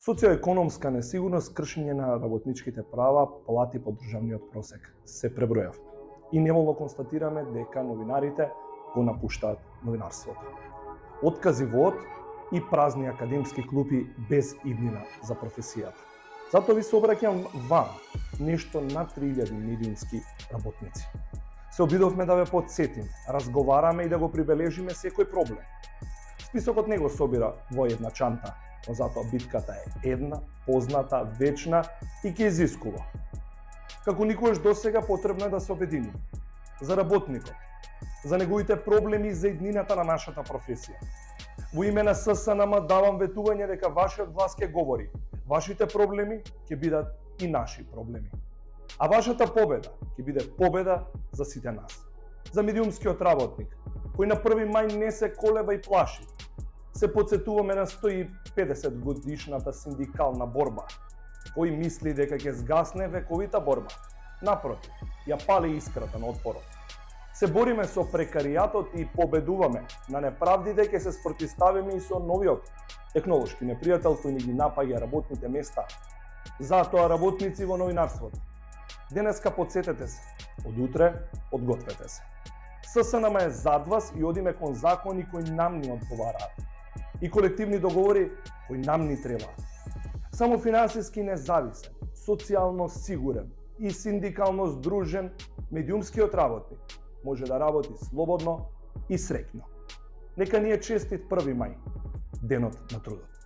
Социоекономска несигурност, кршење на работничките права, плати под државниот просек се пребројав. И неволно констатираме дека новинарите го напуштаат новинарството. Откази во од и празни академски клупи без иднина за професијата. Затоа ви се обраќам вам, нешто над 3000 медиумски работници. Се обидовме да ве подсетиме, разговараме и да го прибележиме секој проблем. Списокот не го собира во една чанта, но затоа битката е една, позната, вечна и ќе изискува. Како никогаш досега потребно е да се обединиме. За работникот, за неговите проблеми и за иднината на нашата професија. Во име на ССНМ давам ветување дека вашиот глас ќе говори. Вашите проблеми ќе бидат и наши проблеми. А вашата победа ќе биде победа за сите нас. За медиумскиот работник, кој на 1 мај не се колеба и плаши. Се подсетуваме на 150 годишната синдикална борба. Кој мисли дека ќе згасне вековита борба? Напротив, ја пали искрата на отпорот. Се бориме со прекаријатот и победуваме. На неправдите ќе се спротивставиме и со новиот технолошки непријател кој ни ги напаѓа работните места. Затоа работници во новинарството, денеска подсетете се, од утре одгответе се. ССНМ е зад вас и одиме кон закони кои нам ни одговараат и колективни договори кои нам ни требаат. Само финансиски независен, социјално сигурен и синдикално здружен медиумскиот работник може да работи слободно и среќно. Нека ни е честит 1 мај, денот на трудот.